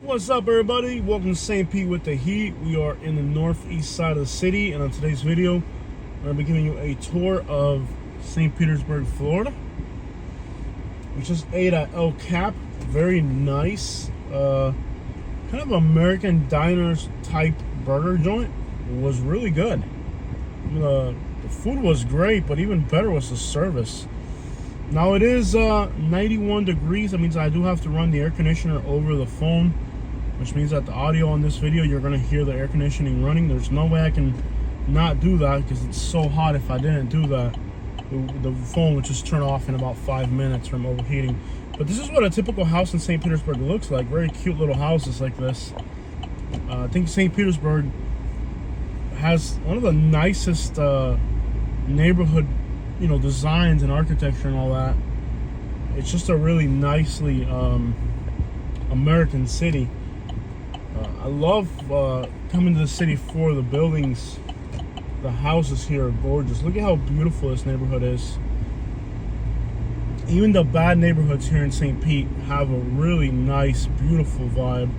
What's up, everybody? Welcome to St. Pete with the Heat. We are in the northeast side of the city, and on today's video, I'm going to be giving you a tour of St. Petersburg, Florida. We just ate at El Cap. Very nice, kind of American diners type burger joint. It was really good. The food was great, but even better was the service. Now it is 91 degrees. That means I do have to run the air conditioner over the phone, which means that the audio on this video, you're going to hear the air conditioning running. There's no way I can not do that because it's so hot. If I didn't do that, the phone would just turn off in about 5 minutes from overheating. But this is what a typical house in St. Petersburg looks like. Very cute little houses like this. I think St. Petersburg has one of the nicest neighborhood, designs and architecture and all that. It's just a really nicely American city. I love coming to the city for the buildings. The houses here are gorgeous. Look at how beautiful this neighborhood is. Even the bad neighborhoods here in St. Pete have a really nice, beautiful vibe.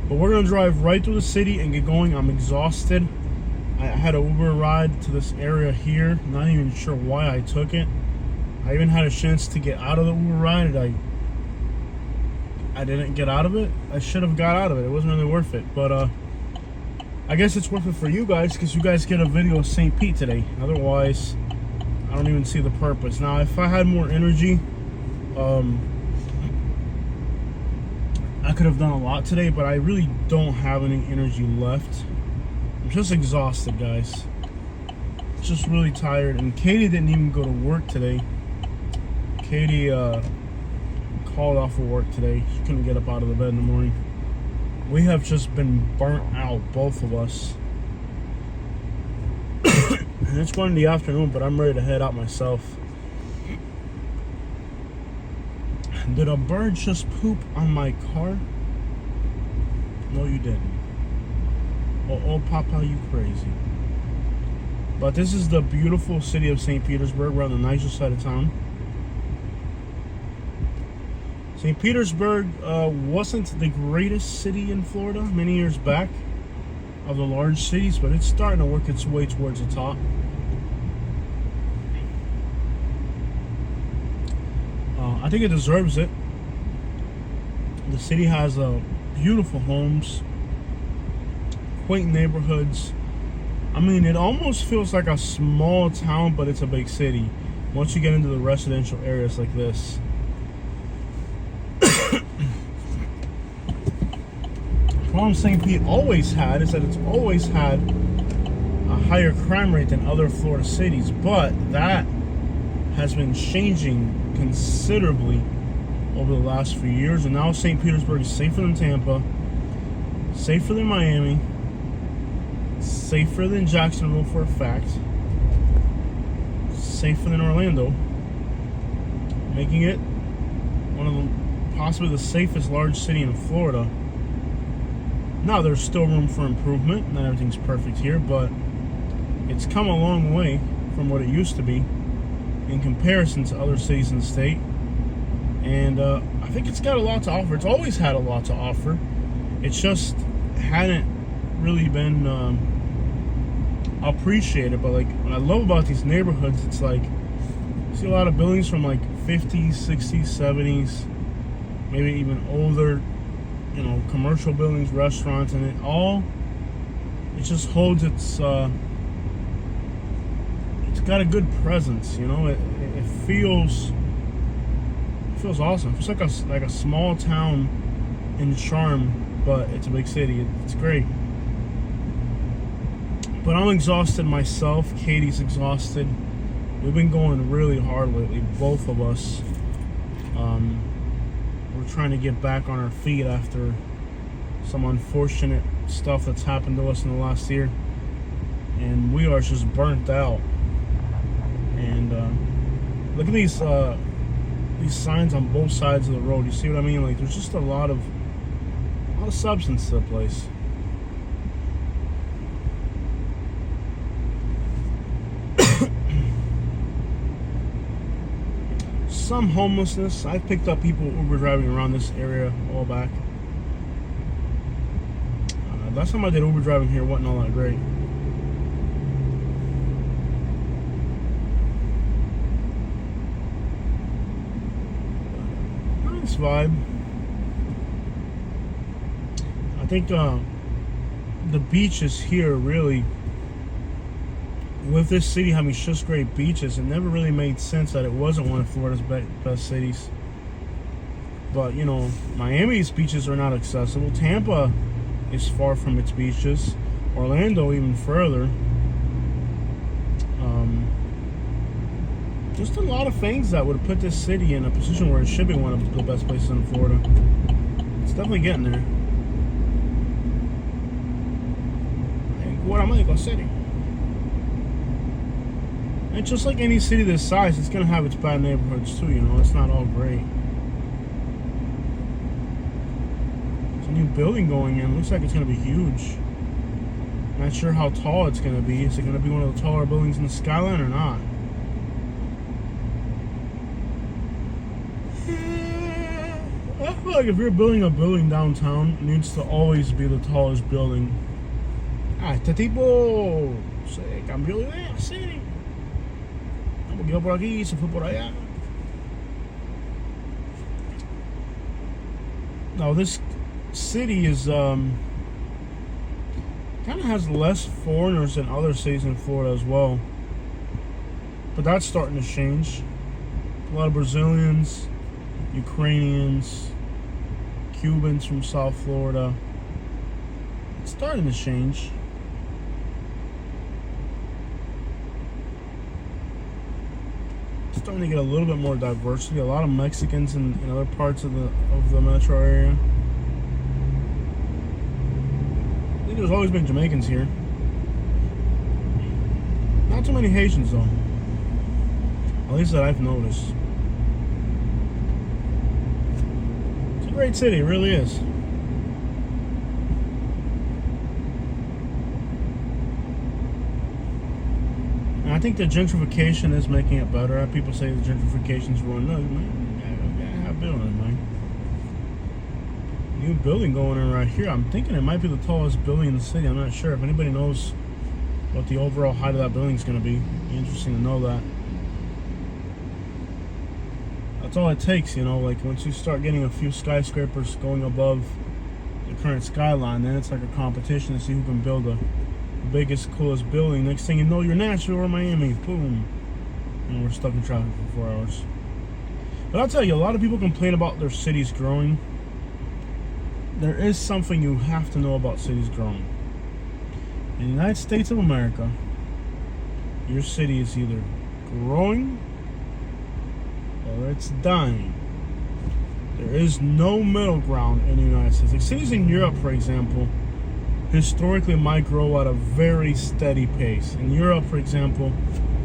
But we're gonna drive right through the city and get going. I'm exhausted. I had an Uber ride to this area here. Not even sure why I took it. I even had a chance to get out of the Uber ride, and I didn't get out of it. I should have got out of it. It wasn't really worth it. But I guess it's worth it for you guys because you guys get a video of St. Pete today. Otherwise, I don't even see the purpose. Now, if I had more energy, I could have done a lot today, but I really don't have any energy left. I'm just exhausted, guys. Just really tired. And Katie didn't even go to work today. Katie called off of work today. She couldn't get up out of the bed in the morning. We have just been burnt out, both of us. And it's 1 in the afternoon, but I'm ready to head out myself. Did a bird just poop on my car? No, you didn't. Oh, Papa, you crazy. But this is the beautiful city of St. Petersburg. We're on the nicer side of town. St. Petersburg wasn't the greatest city in Florida many years back of the large cities, but it's starting to work its way towards the top. I think it deserves it. The city has beautiful homes, quaint neighborhoods. I mean, it almost feels like a small town, but it's a big city once you get into the residential areas like this. The problem St. Pete always had is that it's always had a higher crime rate than other Florida cities, but that has been changing considerably over the last few years, and now St. Petersburg is safer than Tampa, safer than Miami, safer than Jacksonville for a fact, safer than Orlando, making it one of the possibly the safest large city in Florida. Now, there's still room for improvement. Not everything's perfect here, but it's come a long way from what it used to be in comparison to other cities in the state. And I think it's got a lot to offer. It's always had a lot to offer. It just hadn't really been appreciated. But like, what I love about these neighborhoods, it's like you see a lot of buildings from like 50s, 60s, 70s, maybe even older, commercial buildings, restaurants, and it just holds its got a good presence. It feels awesome. It's like a small town in charm, but it's a big city. It's great. But I'm exhausted myself. Katie's exhausted. We've been going really hard lately, both of us. We're trying to get back on our feet after some unfortunate stuff that's happened to us in the last year, and we are just burnt out. And look at these signs on both sides of the road. You see what I mean? Like, there's just a lot of substance to the place. Some homelessness. I've picked up people Uber driving around this area a while back. Last time I did Uber driving here, wasn't all that great. Nice vibe. I think the beaches here really, with this city having such great beaches, it never really made sense that it wasn't one of Florida's best cities. But, you know, Miami's beaches are not accessible. Tampa is far from its beaches. Orlando even further. Just a lot of things that would put this city in a position where it should be one of the best places in Florida. It's definitely getting there. Guatemala City. And just like any city this size, it's going to have its bad neighborhoods too, you know. It's not all great. There's a new building going in. Looks like it's going to be huge. Not sure how tall it's going to be. Is it going to be one of the taller buildings in the skyline or not? I feel like if you're building a building downtown, it needs to always be the tallest building. Este tipo se cambió de idea, sí. Quedó por aquí, se fue por allá. Now this city is kind of has less foreigners than other cities in Florida as well, but that's starting to change. A lot of Brazilians, Ukrainians, Cubans from South Florida. It's starting to change. Starting to get a little bit more diversity. A lot of Mexicans in other parts of the metro area. I think there's always been Jamaicans here. Not too many Haitians though. At least that I've noticed. It's a great city, it really is. I think the gentrification is making it better. People say the gentrification's ruined. No, man, have building, man. New building going in right here. I'm thinking it might be the tallest building in the city. I'm not sure. If anybody knows what the overall height of that building is going to be, it'd be interesting to know that. That's all it takes, you know. Like once you start getting a few skyscrapers going above the current skyline, then it's like a competition to see who can build the biggest, coolest building. Next thing you know, you're Nashville or Miami. Boom. And we're stuck in traffic for 4 hours. But I'll tell you, a lot of people complain about their cities growing. There is something you have to know about cities growing. In the United States of America, your city is either growing or it's dying. There is no middle ground in the United States. Like cities in Europe, for example, historically might grow at a very steady pace. In Europe, for example,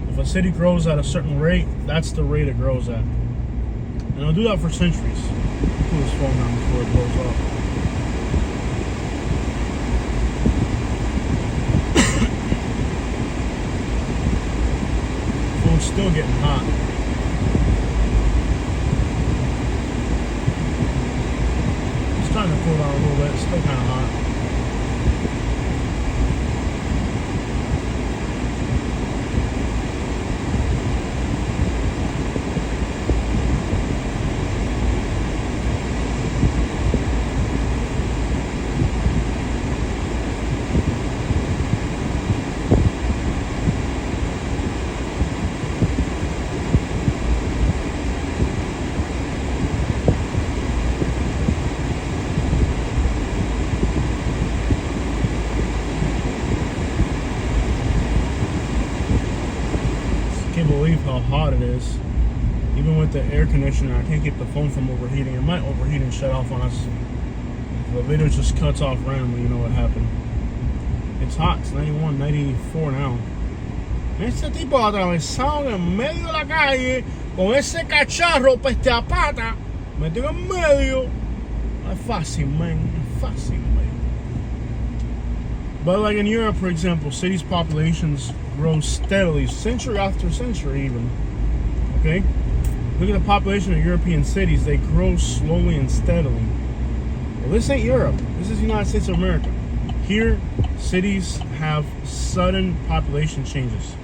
if a city grows at a certain rate, that's the rate it grows at. And it'll do that for centuries. Pull this phone down before it blows up. Phone's still getting hot. It's starting to cool down a little bit. It's still kind of hot. Can't believe how hot it is. Even with the air conditioner, I can't keep the phone from overheating. It might overheat and shut off on us. If the video just cuts off randomly, you know what happened. It's hot. It's 91, 94 now. Ese tipo atravesado en medio de la calle con ese cacharro peste a pata metido en medio. No es fácil, man. Es fácil, man. But like in Europe, for example, cities' populations grow steadily, century after century even. Okay? Look at the population of European cities. They grow slowly and steadily. Well, this ain't Europe. This is the United States of America. Here, cities have sudden population changes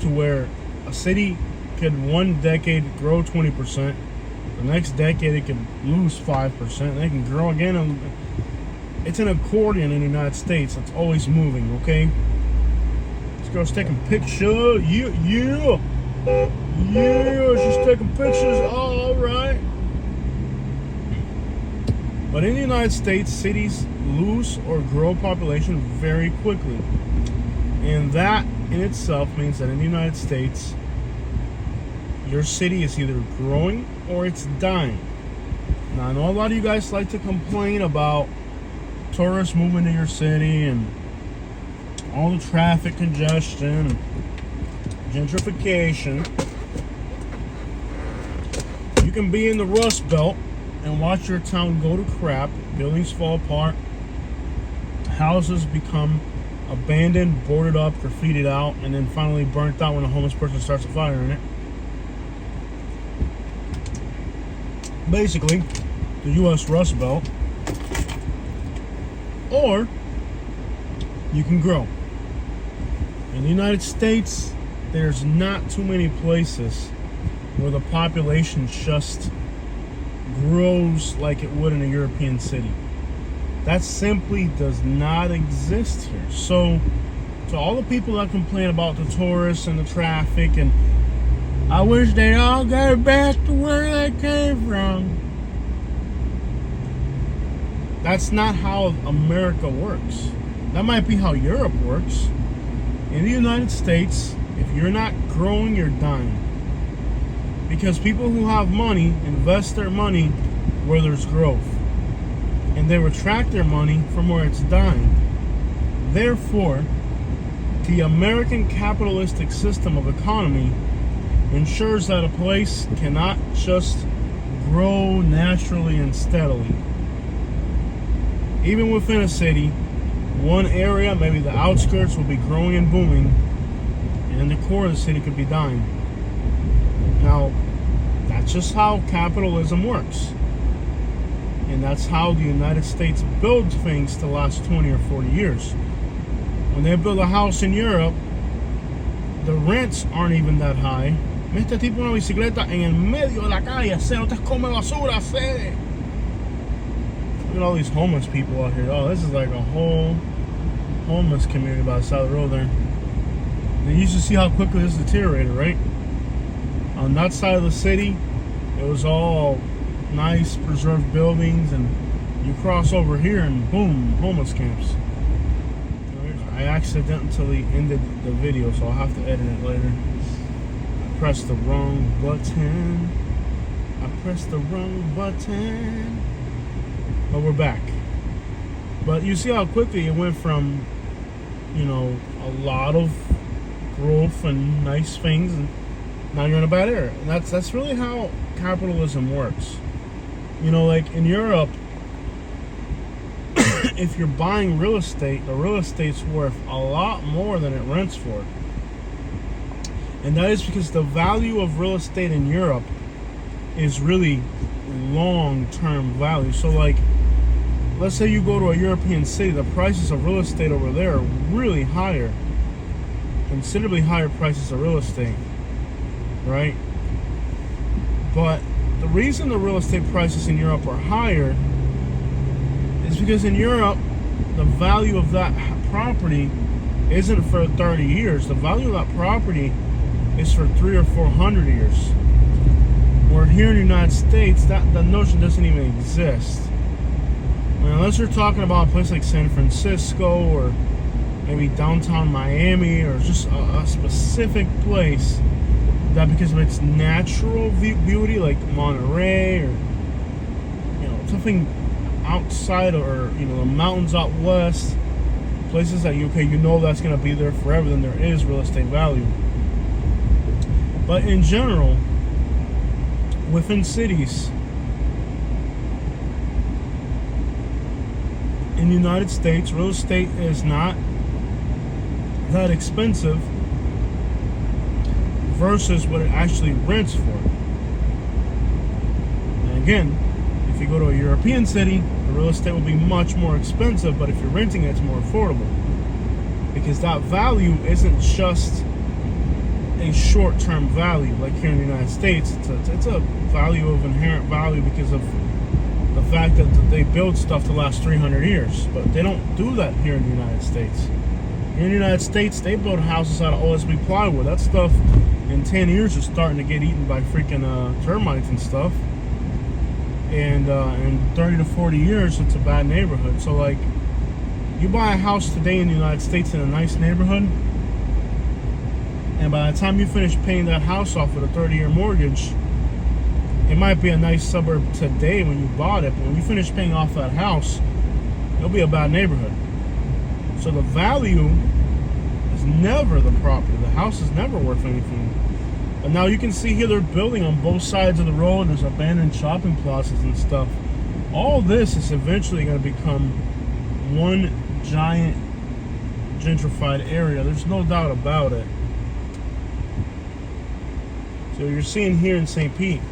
to where a city could one decade grow 20%, the next decade it could lose 5%, and they can grow again. And it's an accordion in the United States. It's always moving, okay? This girl's taking pictures. Yeah, she's taking pictures. All right. But in the United States, cities lose or grow population very quickly. And that in itself means that in the United States, your city is either growing or it's dying. Now, I know a lot of you guys like to complain about tourists moving to your city and all the traffic congestion and gentrification. You can be in the Rust Belt and watch your town go to crap, buildings fall apart, houses become abandoned, boarded up, graffitied out, and then finally burnt out when a homeless person starts a fire in it. Basically, the U.S. Rust Belt. Or you can grow. In the United States, there's not too many places where the population just grows like it would in a European city. That simply does not exist here. So to all the people that complain about the tourists and the traffic and I wish they all go back to where they came from, that's not how America works. That might be how Europe works. In the United States, if you're not growing, you're dying. Because people who have money invest their money where there's growth. And they retract their money from where it's dying. Therefore, the American capitalistic system of economy ensures that a place cannot just grow naturally and steadily. Even within a city, one area, maybe the outskirts, will be growing and booming, and the core of the city could be dying. Now, that's just how capitalism works. And that's how the United States builds things to last 20 or 40 years. When they build a house in Europe, the rents aren't even that high. Este tipo una bicicleta en el medio de la calle, no te come basura, se. Look at all these homeless people out here. Oh, this is like a whole homeless community by the side of the road there. And you should see how quickly this deteriorated, right? On that side of the city, it was all nice preserved buildings, and you cross over here and boom, homeless camps. I accidentally ended the video, so I'll have to edit it later. I pressed the wrong button. But we're back. But you see how quickly it went from, you know, a lot of growth and nice things, and now you're in a bad area. And that's really how capitalism works. You know, like in Europe, if you're buying real estate, the real estate's worth a lot more than it rents for. And that is because the value of real estate in Europe is really long-term value. So like, let's say you go to a European city, the prices of real estate over there are really higher, considerably higher prices of real estate, right? But the reason the real estate prices in Europe are higher is because in Europe, the value of that property isn't for 30 years. The value of that property is for 300 or 400 years. Where here in the United States, that notion doesn't even exist. I mean, unless you're talking about a place like San Francisco or maybe downtown Miami or just a specific place that because of its natural beauty, like Monterey or, you know, something outside, or, you know, the mountains out west, places that you know that's going to be there forever, then there is real estate value. But in general, within cities, in the United States, real estate is not that expensive versus what it actually rents for. And again, if you go to a European city, the real estate will be much more expensive, but if you're renting it, it's more affordable. Because that value isn't just a short-term value like here in the United States. It's a value of inherent value because of the fact that they build stuff to last 300 years. But they don't do that here in the United States. Here in the United States, they build houses out of OSB plywood. That stuff in 10 years is starting to get eaten by freaking termites and stuff. And in 30 to 40 years, it's a bad neighborhood. So like, you buy a house today in the United States in a nice neighborhood, and by the time you finish paying that house off with a 30-year mortgage, it might be a nice suburb today when you bought it, but when you finish paying off that house, it'll be a bad neighborhood. So the value is never the property. The house is never worth anything. And now you can see here they're building on both sides of the road. There's abandoned shopping plazas and stuff. All this is eventually going to become one giant gentrified area. There's no doubt about it. So you're seeing here in St. Pete,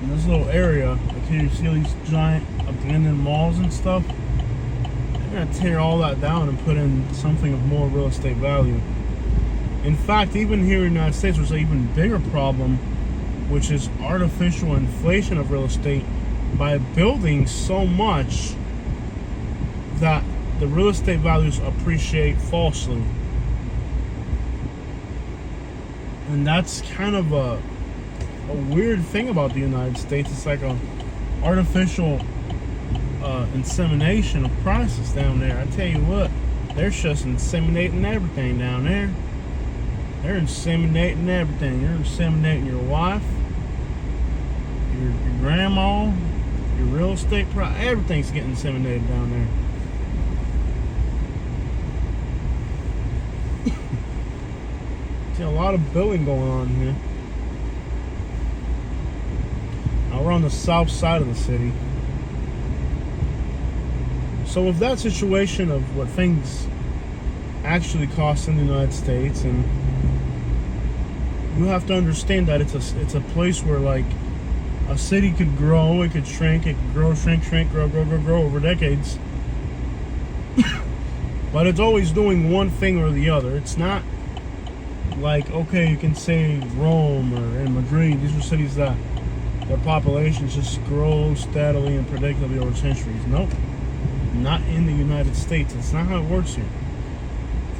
in this little area, like here you see all these giant abandoned malls and stuff. They're going to tear all that down and put in something of more real estate value. In fact, even here in the United States, there's an even bigger problem, which is artificial inflation of real estate by building so much that the real estate values appreciate falsely. And that's kind of a weird thing about the United States. It's like a artificial insemination of prices down there. I tell you what, they're just inseminating everything down there. They're inseminating everything. You're inseminating your wife, your grandma, your real estate price. Everything's getting inseminated down there. See a lot of building going on here. Now we're on the south side of the city. So with that situation of what things actually cost in the United States, and you have to understand that it's a place where like a city could grow, it could shrink, it could grow, shrink, grow over decades. But it's always doing one thing or the other. It's not like, okay, you can say Rome or in Madrid, these are cities that their populations just grow steadily and predictably over centuries. Nope. Not in the United States. It's not how it works here.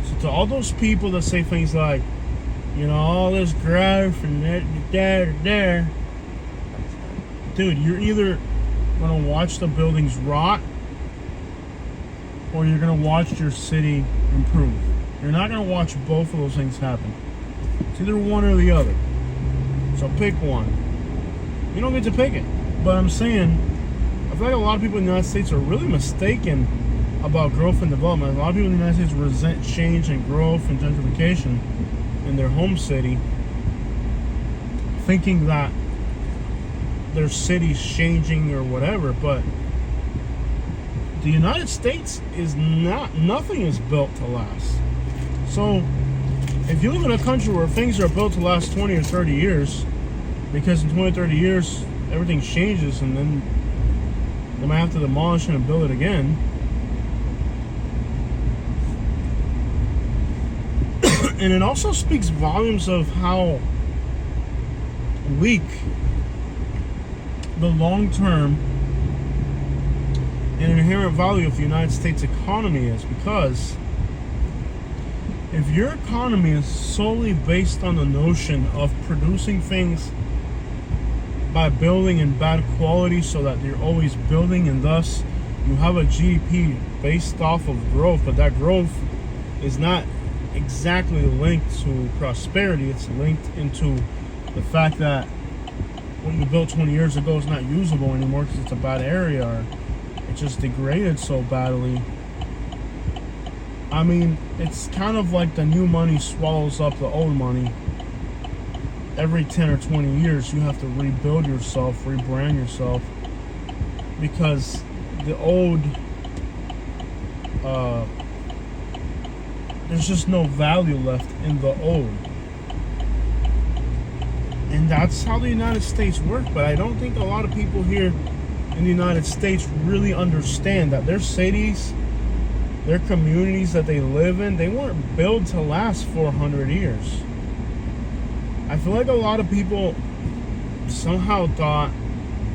So to all those people that say things like, you know, all this growth and there, dude, you're either going to watch the buildings rot or you're going to watch your city improve. You're not going to watch both of those things happen. It's either one or the other. So pick one. You don't get to pick it. But I'm saying, I feel like a lot of people in the United States are really mistaken about growth and development. A lot of people in the United States resent change and growth and gentrification in their home city, thinking that their city's changing or whatever. But the United States is not, nothing is built to last. So if you live in a country where things are built to last 20 or 30 years, because in 20 or 30 years everything changes and then they might have to demolish it and build it again. And it also speaks volumes of how weak the long-term and inherent value of the United States economy is, because if your economy is solely based on the notion of producing things by building in bad quality so that you're always building and thus you have a GDP based off of growth, but that growth is not exactly linked to prosperity, it's linked into the fact that what you built 20 years ago is not usable anymore because it's a bad area or it just degraded so badly. I mean, it's kind of like the new money swallows up the old money. Every 10 or 20 years, you have to rebuild yourself, rebrand yourself, because the old, there's just no value left in the old. And that's how the United States works, but I don't think a lot of people here in the United States really understand that their cities, their communities that they live in, they weren't built to last 400 years. I feel like a lot of people somehow thought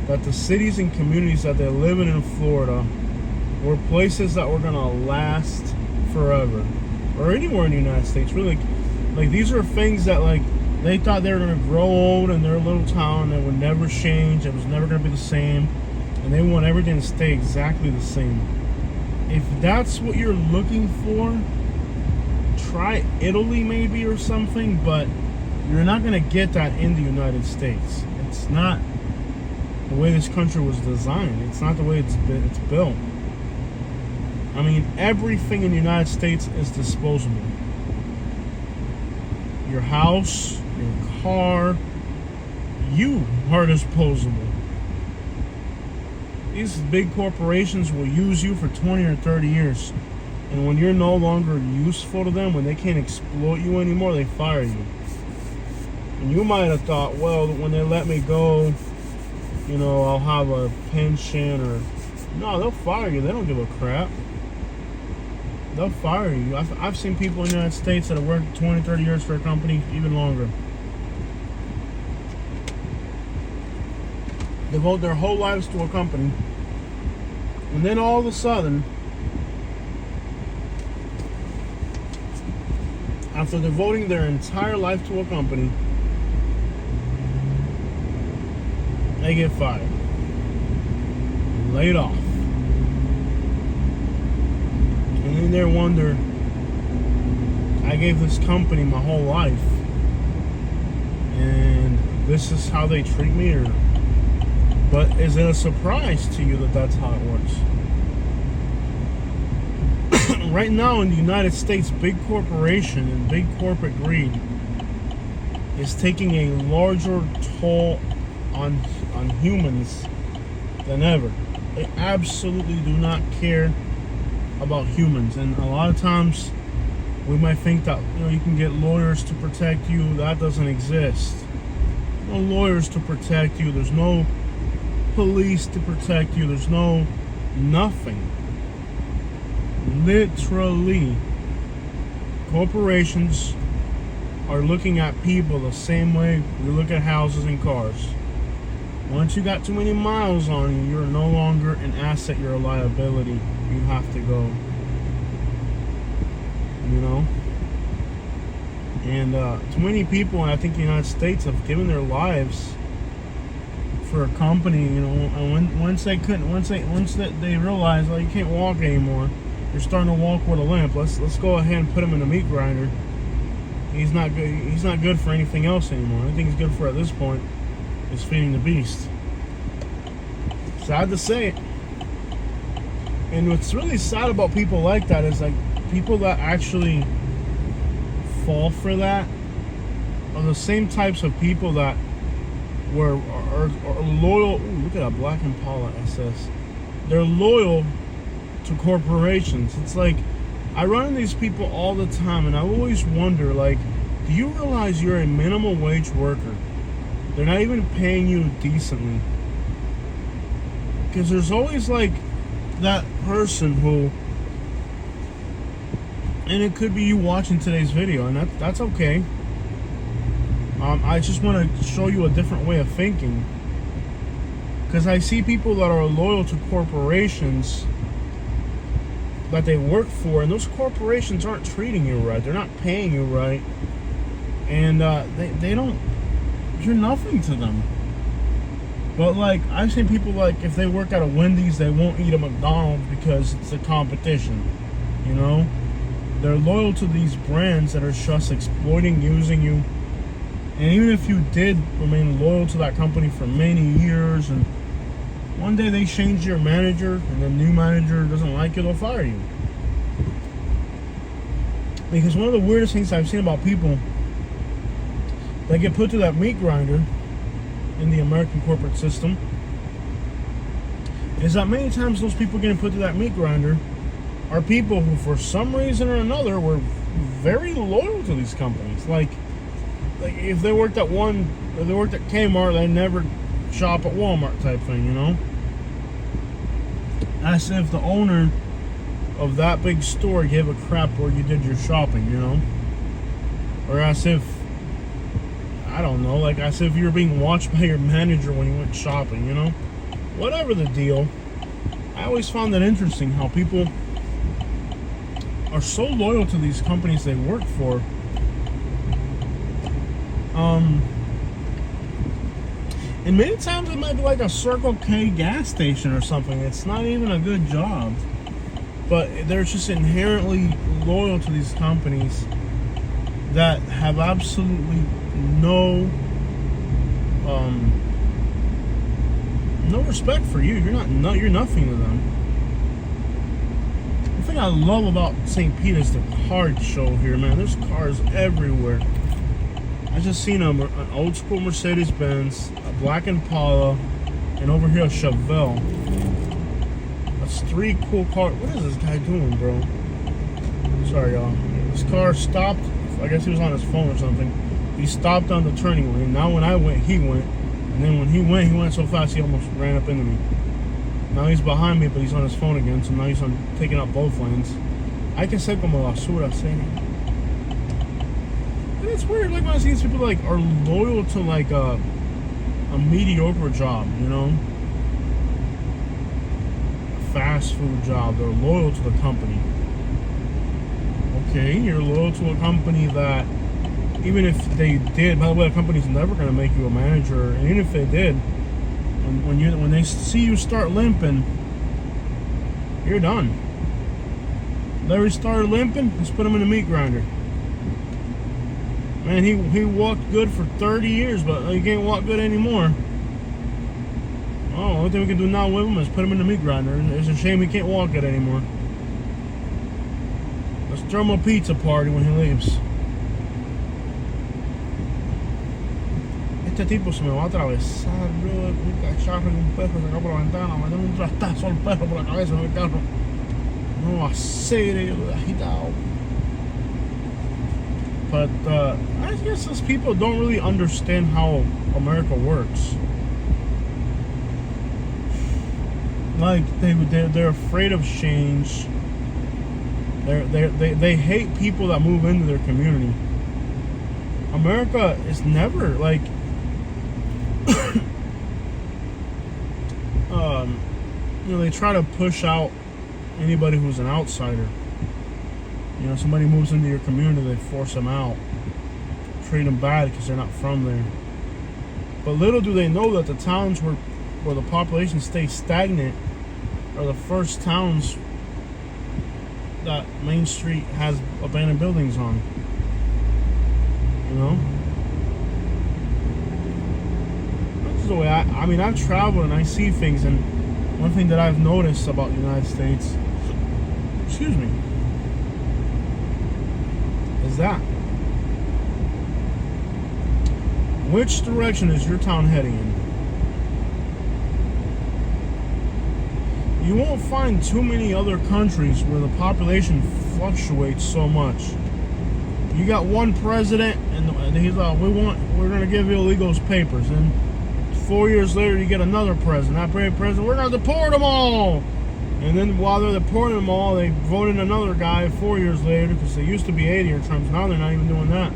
that the cities and communities that they live in Florida were places that were gonna last forever, or anywhere in the United States. Really, like these are things that like they thought they were gonna grow old in their little town that would never change. It was never gonna be the same, and they want everything to stay exactly the same. If that's what you're looking for, try Italy maybe or something, but you're not gonna get that in the United States. It's not the way this country was designed. It's not the way it's built. I mean, everything in the United States is disposable. Your house, your car, you are disposable. These big corporations will use you for 20 or 30 years. And when you're no longer useful to them, when they can't exploit you anymore, they fire you. And you might have thought, well, when they let me go, you know, I'll have a pension or... No, they'll fire you. They don't give a crap. They'll fire you. I've seen people in the United States that have worked 20, 30 years for a company, even longer. Devote their whole lives to a company. And then all of a sudden, after devoting their entire life to a company, they get fired. Laid off. And then they wonder, I gave this company my whole life, and this is how they treat me? Or, but is it a surprise to you that that's how it works? Right now in the United States, big corporation and big corporate greed is taking a larger toll on humans than ever. They absolutely do not care about humans, and a lot of times we might think that, you know, you can get lawyers to protect you. That doesn't exist. No lawyers to protect you. There's no police to protect you. There's no nothing. Literally, corporations are looking at people the same way we look at houses and cars. Once you got too many miles on you, you're no longer an asset, you're a liability. You have to go. You know? And too many people, and I think the United States, have given their lives for a company, you know, and once they realize, like, you can't walk anymore, you're starting to walk with a limp. Let's go ahead and put him in a meat grinder. He's not good. He's not good for anything else anymore. The only thing he's good for at this point is feeding the beast. Sad to say it. And what's really sad about people like that is, like, people that actually fall for that are the same types of people that are loyal. Ooh, look at that Black Impala SS. They're loyal to corporations. It's like, I run into these people all the time, and I always wonder, like, do you realize you're a minimum wage worker? They're not even paying you decently. Because there's always, like, that person who, and it could be you watching today's video, and that's okay. I just want to show you a different way of thinking, because I see people that are loyal to corporations that they work for, and those corporations aren't treating you right. They're not paying you right, and they don't. You're nothing to them. But, like, I've seen people, like, if they work at a Wendy's, they won't eat a McDonald's because it's a competition. You know, they're loyal to these brands that are just exploiting, using you. And even if you did remain loyal to that company for many years, and one day they change your manager, and the new manager doesn't like you, they'll fire you. Because one of the weirdest things I've seen about people that get put to that meat grinder in the American corporate system is that many times those people getting put to that meat grinder are people who, for some reason or another, were very loyal to these companies. Like if they worked at Kmart, they never shop at Walmart type thing, you know? As if the owner of that big store gave a crap where you did your shopping, you know? Or as if, I don't know, like as if you were being watched by your manager when you went shopping, you know? Whatever the deal, I always found that interesting how people are so loyal to these companies they work for. And many times it might be like a Circle K gas station or something. It's not even a good job. But they're just inherently loyal to these companies that have absolutely no respect for you. You're nothing to them. The thing I love about St. Pete is the car show here, man. There's cars everywhere. I just seen an old school Mercedes-Benz, a black Impala, and over here a Chevelle. That's 3 cool cars. What is this guy doing, bro? Sorry, y'all. This car stopped. I guess he was on his phone or something. He stopped on the turning lane. Now when I went, he went. And then when he went so fast he almost ran up into me. Now he's behind me, but he's on his phone again, so now he's taking up both lanes. I can say como basura, saying. And it's weird, like when I see these people like are loyal to like a mediocre job, you know, a fast food job. They're loyal to the company. Okay, you're loyal to a company that, even if they did, by the way, the company's never going to make you a manager, and even if they did, when they see you start limping, you're done. Larry started limping, let's put him in a meat grinder. Man, he walked good for 30 years, but he can't walk good anymore. Oh, the only thing we can do now with him is put him in the meat grinder. It's a shame he can't walk good anymore. Let's throw him a pizza party when he leaves. Este tipo se me va a atravesar, bro. Un cacharro y un perro se acá por la ventana. Me da un trastazo al perro por la cabeza del carro. No va a ser agitado. But I guess those people don't really understand how America works. Like they're afraid of change. They hate people that move into their community. America is never like you know, they try to push out anybody who's an outsider. You know, somebody moves into your community, they force them out, treat them bad because they're not from there. But little do they know that the towns where the population stays stagnant are the first towns that Main Street has abandoned buildings on. You know? That's the way I mean, I've traveled and I see things, and one thing that I've noticed about the United States, excuse me, is that which direction is your town heading in? You won't find too many other countries where the population fluctuates so much. You got one president, and he's like, we're gonna give illegals papers, and 4 years later you get another president. That president, we're gonna deport them all. And then while they're deporting them all, they vote in another guy 4 years later, because they used to be 8-year terms. Now they're not even doing that.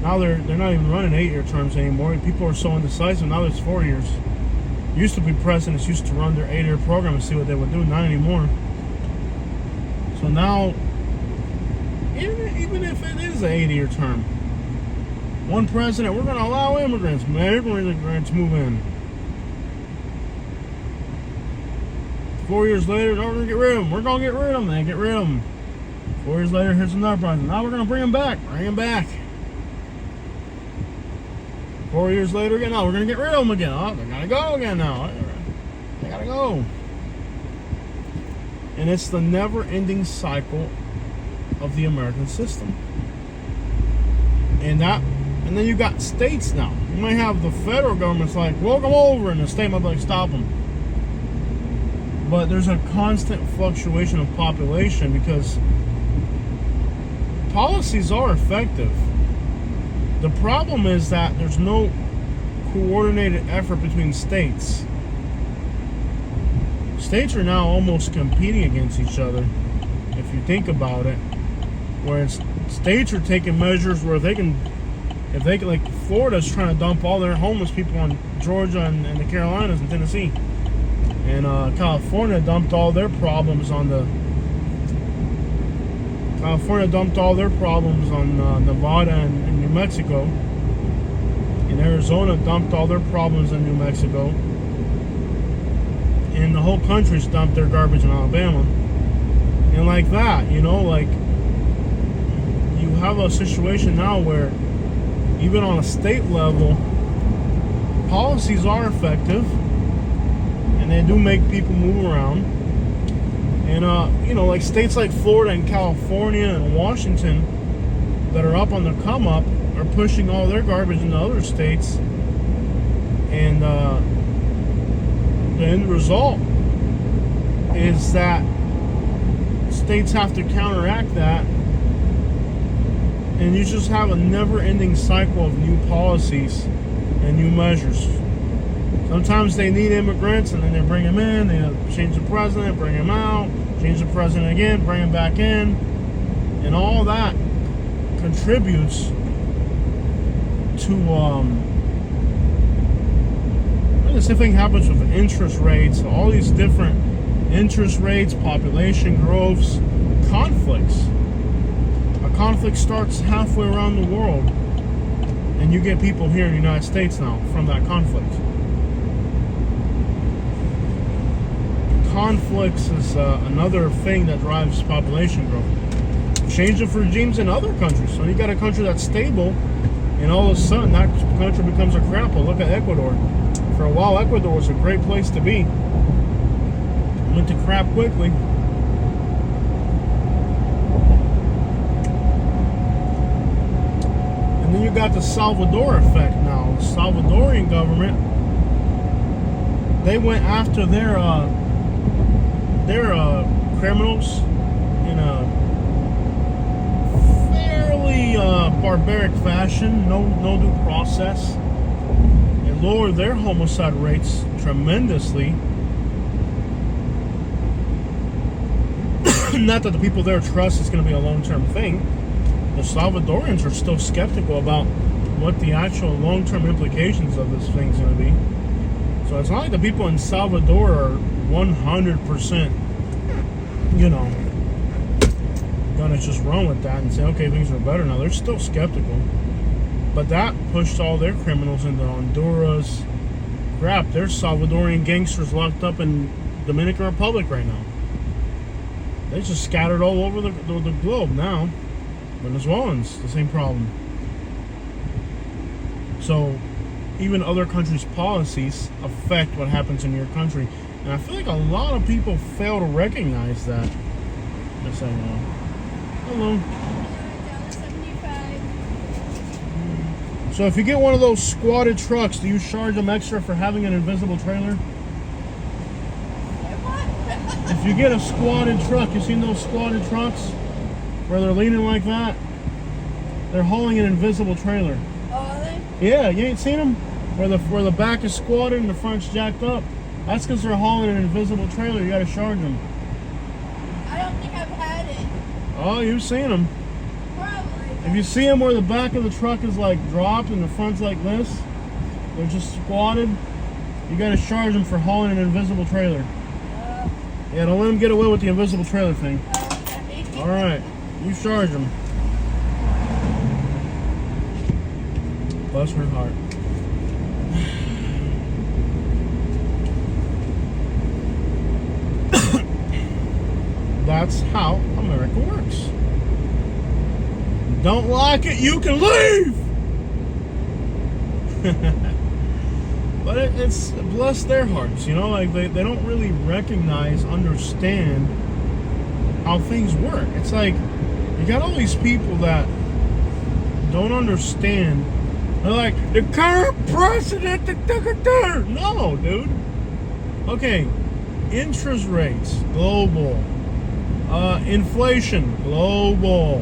Now they're not even running 8-year terms anymore. People are so indecisive. Now it's 4 years. Used to be presidents used to run their 8-year program and see what they would do. Not anymore. So now, even if it is an 8-year term, one president, we're going to allow immigrants to move in. 4 years later, no, we're going to get rid of them. We're going to get rid of them. They get rid of them. 4 years later, here's another president. Now we're going to bring them back. Bring them back. 4 years later again, now we're going to get rid of them again. Oh, they're going to go again now. They got to go. And it's the never-ending cycle of the American system. And then you got states now. You might have the federal government's like, welcome over, and the state might be like, stop them. But there's a constant fluctuation of population because policies are effective. The problem is that there's no coordinated effort between states. states are now almost competing against each other, if you think about it. Where states are taking measures where they can, if they can, like Florida's trying to dump all their homeless people on Georgia and the Carolinas and Tennessee. And California dumped all their problems on Nevada and New Mexico. And Arizona dumped all their problems in New Mexico. And the whole country's dumped their garbage in Alabama. And like that, you know, like you have a situation now where even on a state level, policies are effective. And they do make people move around. And, you know, like states like Florida and California and Washington that are up on the come up are pushing all their garbage into other states. And the end result is that states have to counteract that. And you just have a never-ending cycle of new policies and new measures. Sometimes they need immigrants, and then they bring them in. They change the president, bring them out, change the president again, bring them back in, and all that contributes to. The same thing happens with interest rates. All these different interest rates, population growths, conflicts. A conflict starts halfway around the world, and you get people here in the United States now from that conflict. Conflicts is another thing that drives population growth. Change of regimes in other countries. So you got a country that's stable, and all of a sudden that country becomes a crapper. Look at Ecuador. For a while, Ecuador was a great place to be. Went to crap quickly. And then you got the Salvador effect now. The Salvadorian government, they went after their criminals in a fairly barbaric fashion, no due process, and lowered their homicide rates tremendously. Not that the people there trust it's going to be a long-term thing. The Salvadorians are still skeptical about what the actual long-term implications of this thing's going to be. So it's not like the people in Salvador are 100%, you know, gonna just run with that and say, okay, things are better now. They're still skeptical. But that pushed all their criminals into Honduras. Crap, there's Salvadorian gangsters locked up in Dominican Republic right now. They just scattered all over the globe now. Venezuelans, the same problem. So even other countries' policies affect what happens in your country. And I feel like a lot of people fail to recognize that. Just saying, hello. So if you get one of those squatted trucks, do you charge them extra for having an invisible trailer? If you get a squatted truck, you seen those squatted trucks where they're leaning like that? They're hauling an invisible trailer. Oh, are they? Yeah, you ain't seen them? Where the back is squatted and the front's jacked up? That's because they're hauling an invisible trailer. You got to charge them. I don't think I've had it. Oh, you've seen them. Probably. If you see them where the back of the truck is like dropped and the front's like this, they're just squatted, you got to charge them for hauling an invisible trailer. Yeah, don't let them get away with the invisible trailer thing. Okay. All right, you charge them. Bless her heart. That's how America works. Don't like it, you can leave! But it's bless their hearts, you know, like they don't really recognize, understand how things work. It's like you got all these people that don't understand. They're like, the current president, no, dude. Okay, interest rates, global. Inflation, global.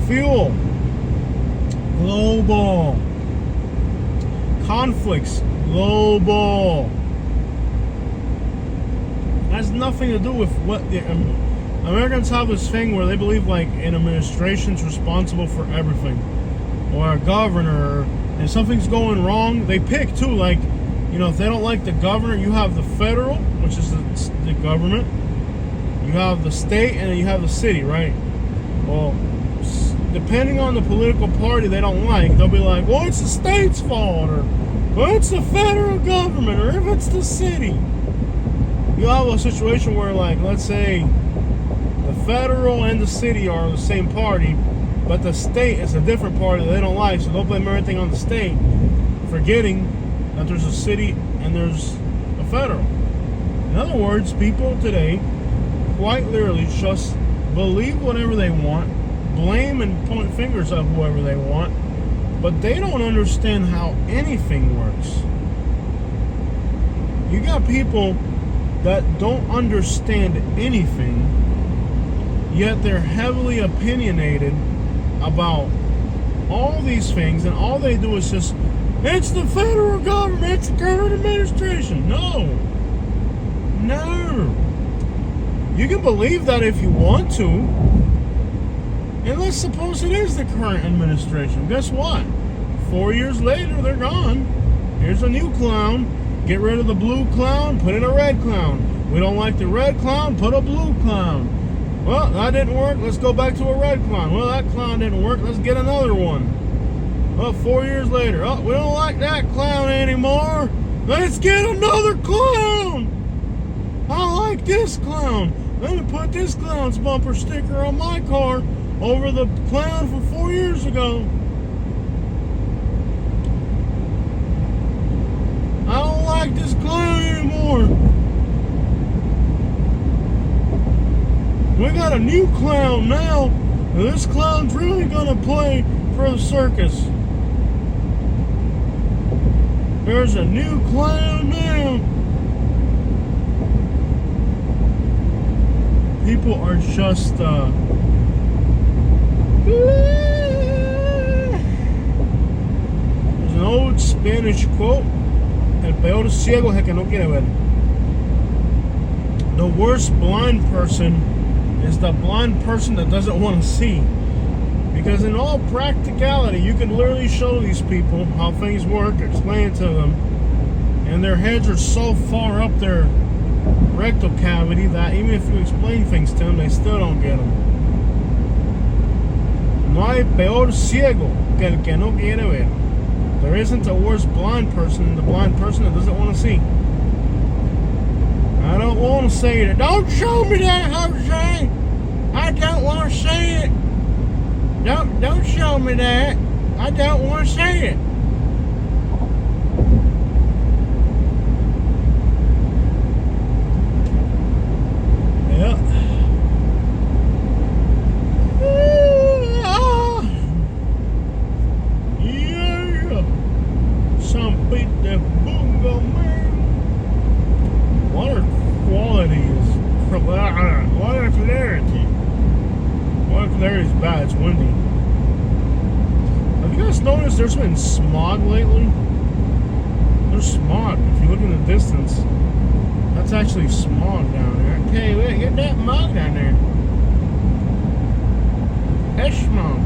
Fuel, global. Conflicts, global. has nothing to do with what the Americans have this thing where they believe like an administration's responsible for everything, or a governor, and something's going wrong, they pick too. Like, you know, if they don't like the governor, you have the federal, which is the government, you have the state, and then you have the city, right? Well, depending on the political party they don't like, they'll be like, well, it's the state's fault, or well, it's the federal government, or if it's the city. You'll have a situation where, like, let's say the federal and the city are the same party, but the state is a different party that they don't like, so they'll blame everything on the state, forgetting that there's a city and there's a federal. In other words, people today quite literally just believe whatever they want, blame and point fingers at whoever they want, but they don't understand how anything works. You got people that don't understand anything, yet they're heavily opinionated about all these things, and all they do is just, it's the federal government, it's the current administration. No. You can believe that if you want to. And let's suppose it is the current administration. Guess what? 4 years later, they're gone. Here's a new clown. Get rid of the blue clown, put in a red clown. We don't like the red clown, put a blue clown. Well, that didn't work, let's go back to a red clown. Well, that clown didn't work, let's get another one. Well, 4 years later, oh, we don't like that clown anymore. Let's get another clown. I like this clown. Let me put this clown's bumper sticker on my car over the clown from 4 years ago. I don't like this clown anymore. We got a new clown now, and this clown's really gonna play for the circus. There's a new clown now. People are just there's an old Spanish quote, el peor ciego es el que no quiere ver. The worst blind person is the blind person that doesn't want to see. Because in all practicality, you can literally show these people how things work, explain it to them, and their heads are so far up their rectal cavity that even if you explain things to them, they still don't get them. No hay peor ciego que el que no quiere ver. There isn't a worse blind person than the blind person that doesn't want to see. I don't want to see it. Don't show me that, Jose. I don't want to see it. Don't show me that. I don't want to see it. Yeah. Yeah. Some beat the bungo man. Water quality is water clarity. Water clarity is bad. It's windy. Have you guys noticed there's been smog lately? There's smog. If you look in the distance, that's actually smog down there. Okay, wait, get that smog down there. That's smog.